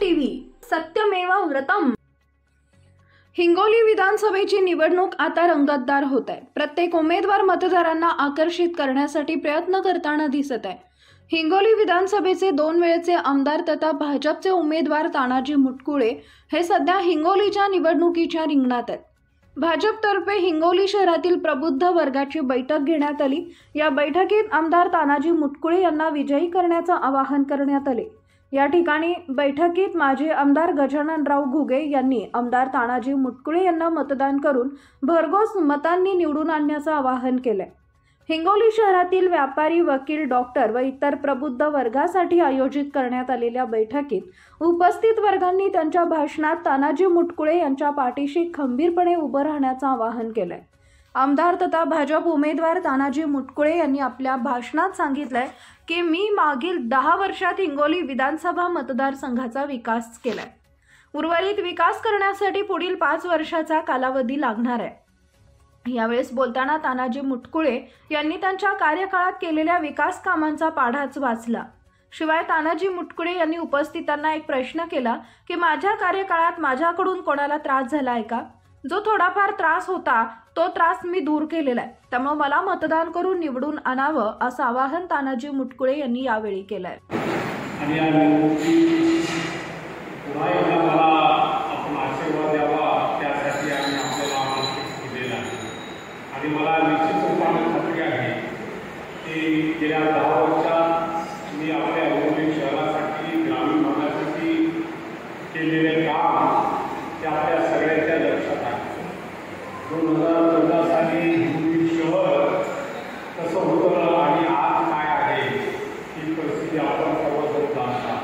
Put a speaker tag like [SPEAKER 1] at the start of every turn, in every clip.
[SPEAKER 1] TV सत्यमेव व्रतम। हिंगोली विधानसभेची निवडणूक आता रंगतदार होत आहे। प्रत्येक उमेदवार मतदारांना आकर्षित करण्यासाठी प्रयत्न करताना दिसत आहे। हिंगोली विधानसभेचे 2 वेळचे आमदार तथा भाजपचे उमेदवार तानाजी मुटकुळे हे सध्या हिंगोलीच्या निवडणुकीच्या रिंगणात आहेत। भाजपतर्फे हिंगोली शहरातील प्रबुद्ध वर्गाची बैठक घेण्यात आली। या बैठकीत आमदार तानाजी मुटकुळे यांना विजयी करण्याचे आवाहन करण्यात आले। या ठिकाणी बैठकीत माजी आमदार गजाननराव घुगे यांनी आमदार तानाजी मुटकुळे यांना मतदान करून भरघोस मतांनी निवडून आणण्याचे आवाहन केले। हिंगोली शहरातील व्यापारी, वकील, डॉक्टर व इतर प्रबुद्ध वर्गासाठी आयोजित करण्यात आलेल्या बैठकीत उपस्थित वर्गांनी त्यांच्या भाषणात तानाजी मुटकुळे यांच्या पाठीशी खंबीरपणे उभं राहण्याचे आवाहन केले। आमदार तथा भाजप उमेदवार तानाजी मुटकुळे यांनी आपल्या भाषणात सांगितले की मी मागील 10 वर्षात हिंगोली विधानसभा मतदारसंघाचा विकास केलाय। उर्वरित विकास करण्यासाठी पुढील 5 वर्षाचा कालावधी लागणार आहे। यावेळेस बोलताना तानाजी मुटकुळे यांनी त्यांच्या कार्यकाळात केलेल्या विकास कामांचा पाढाच वाचला। शिवाय तानाजी मुटकुळे यांनी उपस्थितांना एक प्रश्न केला की माझ्या कार्यकाळात माझ्याकडून कोणाला त्रास झाला आहे का? जो थोडाफार त्रास होता तो त्रास मी दूर केलेला आहे, त्यामुळे मला मतदान करून निवडून आणावं असं आवाहन तानाजी मुटकुळे यांनी यावेळी केलंय।
[SPEAKER 2] आणि मला निश्चित रूपाने खात्री आहे की गेल्या 10 वर्षात मी आपल्या हिंगोली शहरासाठी, ग्रामीण भागासाठी केलेले काम ते आपल्या सगळ्यांच्या लक्षात आहे। 2014 साली हिंगोली शहर कसं होतं आणि आज काय आहे ही परिस्थिती आपण सर्वजण जाणता।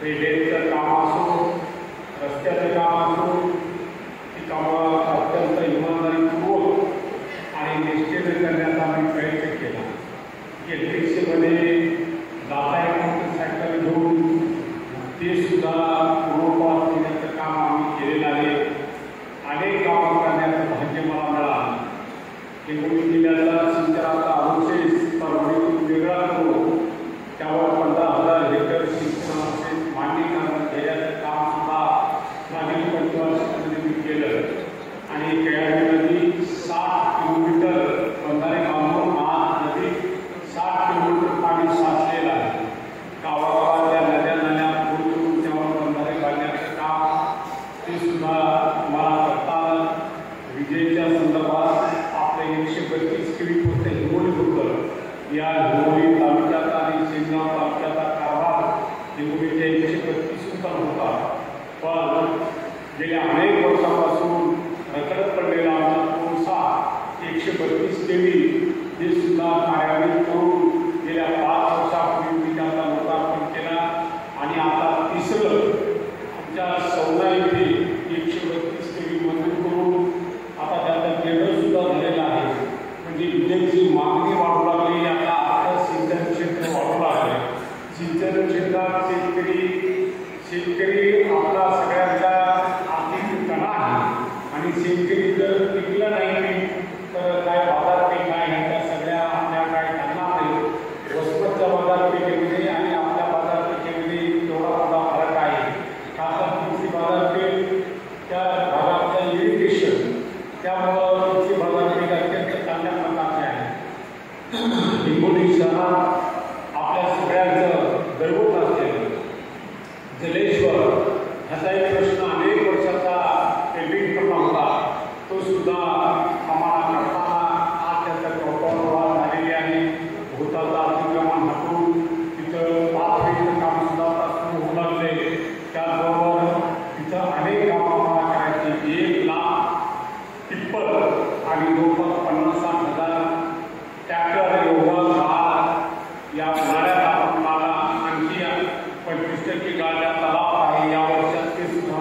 [SPEAKER 2] रेल्वेचं काम असो, रस्त्याचं काम असो, ती कामं अत्यंत इमानदारीपूर्वक आणि निष्ठेने करण्याचा आम्ही प्रयत्न केला। एलटीसीमध्ये जाता मोटरसायकल घेऊन ते सुद्धा पूर्वपात देण्याचं काम आम्ही केलेलं आहे। अनेक कामं करण्याचं भाग्य मला मिळालं। हिंगोली जिल्ह्याचा सिंचनाचा अनुशेष परभणीतून वेगळा करून त्यावर 15,000 हेक्टर सिंचनाचे मांडणीकरण केल्याचं काम सुद्धा मागील 5 वर्षांमध्ये मी केलं। आणि केळाडी नदी 60 किलोमीटर बंधारे बांधून आज नदी 60 किलोमीटर पाणी साचलेलं आहे। गावागावातल्या नद्या पूर्ण त्यावर बंधारे बांधण्याचं काम ते सुद्धा मला करता आलं। विजेच्या संदर्भात आपले 132 केव्ही फक्त हिंगोली होतं। या हिंगोली तालुक्याचा आणि शिंदगाव तालुक्याचा कारभार हिंगोलीच्या 132 सुद्धा होता। पण गेल्या अनेक वर्षापासून रखडत पडलेला आमचा कोळसा 132 केव्ही हे सुद्धा कार्यान्वित करून गेल्या 5 वर्षापूर्वी मी त्याचा लोकार्पण केला। आणि आता तिसरं आमच्या सौदा येथे 132 केव्ही मंजूर करून आता त्याचं टेंडर सुद्धा झालेलं आहे। म्हणजे विजेची मागणी वाढू लागली, आता सिंचन क्षेत्र वाढू लागले। सिंचन क्षेत्रात शेतकरी आपला सगळ्यांचा आर्थिक कणा आहे आणि शेतकरी जर टिकला नाही तर काय बाजारपेठ काय ह्यांच्या सगळ्या आपल्या काय करणार नाही। वस्तूच्या बाजारपेठेमध्ये आणि आपल्या बाजारपेठेमध्ये एवढा मोठा फरक आहे। कारण तुमची बाजारपेठ त्या भागातलं इरिगेशन, त्यामुळं तुमची बाजारपेठ अत्यंत चांगल्या प्रकारची आहे। हिंगोली शहरात आपल्या सगळ्यांचं दैवत असलेलं जलेश्वर ह्याचा एक प्रश्न अनेक वर्षाचा पेंडिंग पडला होता, तो सुद्धा आम्हाला करताना आज त्याचं प्रॉपर झालेली आहे। भूताचा अतिक्रमण हटून तिथं पाथवेचं काम सुद्धा आता सुरू होऊ लागले। त्याचबरोबर तिथं अनेक कामं आम्हाला करायची। 1 लाख टिप्पर आणि 50,000 ट्रॅक्टर एवढं या उन्हाळ्यात आपण मला आणखी 25% गाड्या तलाव आहे। या वर्षात ते सुद्धा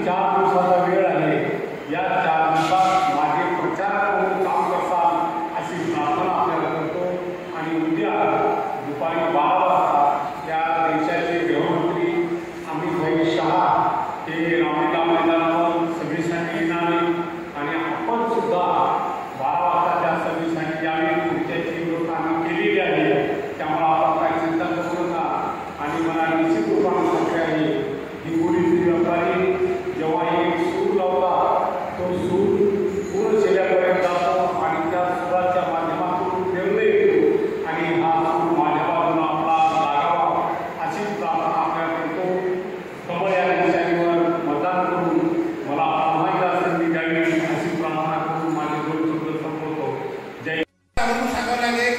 [SPEAKER 2] 4 दिवसाचा वेळ आहे. या 4 दिवसात माझे प्रचार करून काम करताल अशी प्रार्थना आपल्याला करतो. आणि उद्या दुपारी 12 वाजता या देशाचे गृहमंत्री अमित भाई शहा हे रामलीला मैदानावर सभेसाठी येणार आणि आपण सुद्धा 12 वाजता त्या सभेसाठी यावे. पुढच्याची गोष्ट आम्ही केलेली आहे. त्यामुळे आपण काही चिंता करू नका. आणि मला निश्चित रूपाने सांगते आहे हिंगोलीची व्यापारी जेव्हा एक सूर लावतात तो सूर पूर्ण शेल्यापर्यंत जातो आणि त्या सुराच्या माध्यमातून निर्णय येतो आणि हा सूर माझ्या बाजूला आपला लागावा अशी प्रार्थना आपल्याला करतो. कमळ या निशाणीवर मतदान करून मला पुन्हा एकदा संधी द्यावी अशी प्रार्थना करून माझे 2 शब्द संपवतो. जय.
[SPEAKER 3] सांगावं लागेल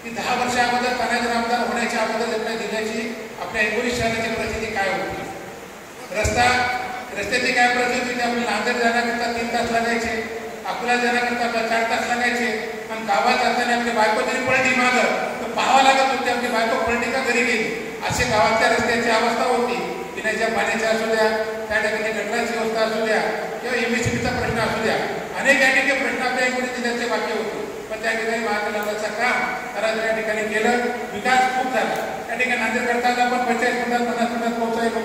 [SPEAKER 3] की 10 वर्ष अगोदर तानाजी आमदार होण्याच्या अगोदर लग्न दिल्याची आपल्या हिंगोली शहराची परिस्थिती काय होती. रस्त्याची काय परिस्थिती होती. आपल्या नांदेड जाण्याकरता 3 तास लागायचे, अकोला जाण्याकरता 4 तास लागायचे. पण गावात जाताना आपली बायको जरी पलटी मागत तर पाहावं लागत होती आपली बायको पलटी का घरी गेली. असे गावातल्या रस्त्याची अवस्था होती. पिण्याच्या पाण्याच्या असू द्या, त्या ठिकाणी गटराची व्यवस्था असू द्या किंवा MSCBचा प्रश्न असू द्या, अनेक या ठिकाणी प्रश्न आपल्या हिंगोली जिल्ह्याचे बाकी होते. पण त्या ठिकाणी महाजनाचं काम खरंच या ठिकाणी केलं. विकास खूप झाला. त्या ठिकाणी नांदेड करता आपण 45 मिनिटात 50 मिनिटात पोहोचायलो.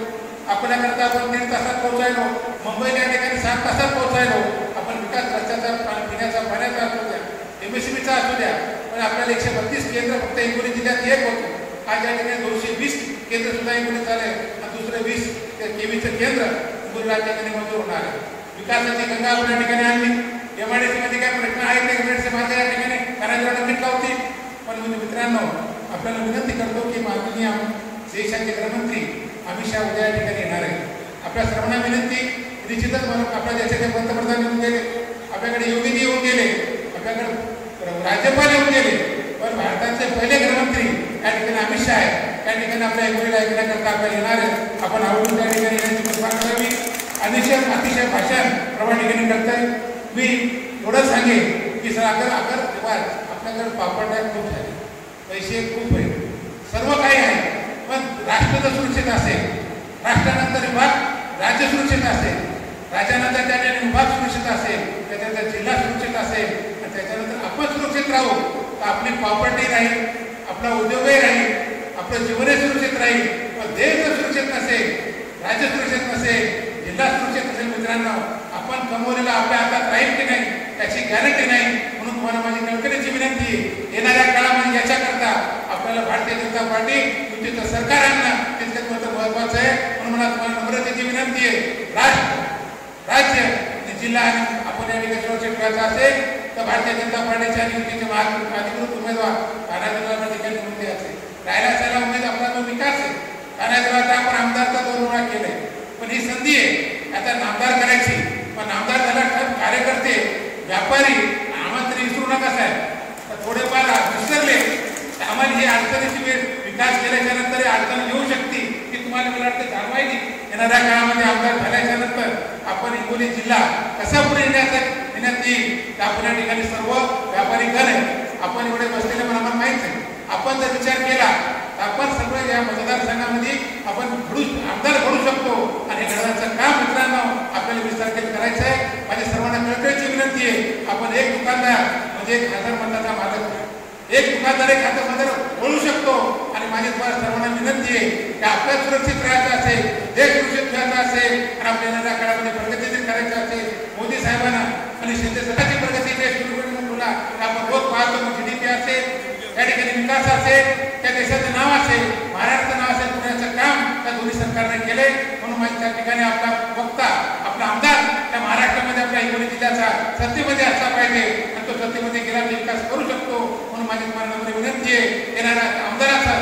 [SPEAKER 3] अकोल्याकरता आपण 1.5 तासात पोहोचायलो. मुंबईला या ठिकाणी 7 तासात पोहोचायलो. आपण विकास रस्त्याचा पिण्याचा पाण्याचा असू द्या, MSCBचा असू द्या. पण आपल्याला 132 केंद्र फक्त हिंगोली जिल्ह्यात एक होतं. आज या ठिकाणी 220 केंद्र सुद्धा हिंगोलीत झाले आणि दुसरे 20 KVचं केंद्र हिंगोलीला या ठिकाणी मंजूर होणार आहे. विकासाची गंगा आपण या ठिकाणी आणली. MIDC मध्ये काय प्रश्न आहेत ते MIDC माझ्या या ठिकाणी करायला मीठ लावती. पण मित्रांनो आपल्याला विनंती करतो की माननीय देशाचे गृहमंत्री अमित शहा उद्या या ठिकाणी येणार आहे. आपल्या सर्वांना विनंती निश्चितच म्हणून आपल्या देशाचे पंतप्रधान येऊन गेले, आपल्याकडे योगीजी येऊन गेले, आपल्याकडे राज्यपाल येऊन गेले. पण भारताचे पहिले गृहमंत्री या ठिकाणी अमित शहा आहे. त्या ठिकाणी आपल्या हिंगोलीला ऐकण्याकरता आपल्याला येणार आहे. आपण आवडून त्या ठिकाणी येण्याची कृपा करावी. अतिशय भाषण प्रमाण ठिकाणी करताय. मी एवढं सांगेन की सर अगर आपल्याकडे पापड खूप झाले, पैसे खूप आहेत, सर्व काही आहे. पण राष्ट्र जर सुरक्षित असेल, राष्ट्रानंतर विभाग राज्य सुरक्षित असेल, राज्यानंतर त्या ठिकाणी विभाग सुरक्षित असेल, त्याच्यानंतर जिल्हा सुरक्षित असेल आणि त्याच्यानंतर आपण सुरक्षित राहू तर आपली प्रॉपर्टी राहील, आपला उद्योगही राहील, आपलं जीवनही सुरक्षित राहील. पण देश जर सुरक्षित नसेल, राज्य सुरक्षित नसेल, जिल्हा सुरक्षित नसेल मित्रांनो, आपण कमवलेला आपल्या हातात राहील की नाही याची गॅरंटी नाही. म्हणून तुम्हाला माझी कळकळीची विनंती आहे, येणाऱ्या काळामध्ये याच्याकरता आपल्याला भारतीय जनता पार्टी युतीचं सरकार आणणं तितकंच महत्वाचं आहे. म्हणून मला तुम्हाला नम्रतेची विनंती आहे, राज्य आणि जिल्हा आणि आपण या ठिकाणी सुरक्षित ठेवायचं असेल तर भारतीय जनता पार्टीचे आणि युतीचे अधिकृत उमेदवार तानाजीला ठिकाणी निवडले असेल. रायला उमेद आपला जो विकास आहे, तानाजीला आपण आमदारचा 2 वेळा केलंय. पण ही संधी आहे आता नामदार करायची. पण नामदार झाला कार्यकर्ते, व्यापारी आम्हाला तरी विसरू नका साहेब. थोडेफार विसरले तर आम्हाला ही अडचणीची वेळ विकास केल्याच्या नंतर अडचण येऊ शकते की तुम्हाला मला वाटतं जाणवायची. येणाऱ्या काळामध्ये आमदार झाल्याच्या नंतर आपण हिंगोली जिल्हा कसा पुढे नेण्यात येईल आपण या ठिकाणी सर्व व्यापारी गण आहे. आपण एवढे बसलेले पण आम्हाला माहीत आहे. आपण जर विचार केला तर आपण सगळं या मतदारसंघामध्ये आपण आमदार घडू शकतो. आणि घडवायचं काम मित्रांनो आपल्याला 20 तारखेला करायचं आहे. माझ्या सर्वांना कळकळीची विनंती आहे, आपण एक दुकानदार म्हणजे 1000 मताचा मालक, एक दुकानदार 1000 मताला बोलू शकतो. आणि माझी तुम्हाला सर्वांना विनंती आहे की आपल्याला सुरक्षित राहायचं असेल, देश सुरक्षित ठेवायचा असेल आणि आपल्या येणाऱ्या काळामध्ये प्रगती करायचं असेल, मोदी साहेबांना आणि शिंदे सरकारची प्रगती देश तुला आपण रोज पाहतो. GDP असेल, त्या ठिकाणी विकास असेल, त्या देशाचं नाव असेल, महाराष्ट्राचं नाव असेल, पुण्याचं काम त्या दोन्ही सरकारने केले. म्हणून माझ्या त्या ठिकाणी आपला वक्ता, आपला आमदार त्या महाराष्ट्रामध्ये आपल्या हिंगोली जिल्ह्याचा सत्तेमध्ये असला पाहिजे आणि तो सत्तेमध्ये गेला विकास करू शकतो. म्हणून माझी तुम्हाला नम्र विनंती आहे, येणाऱ्या आमदाराचा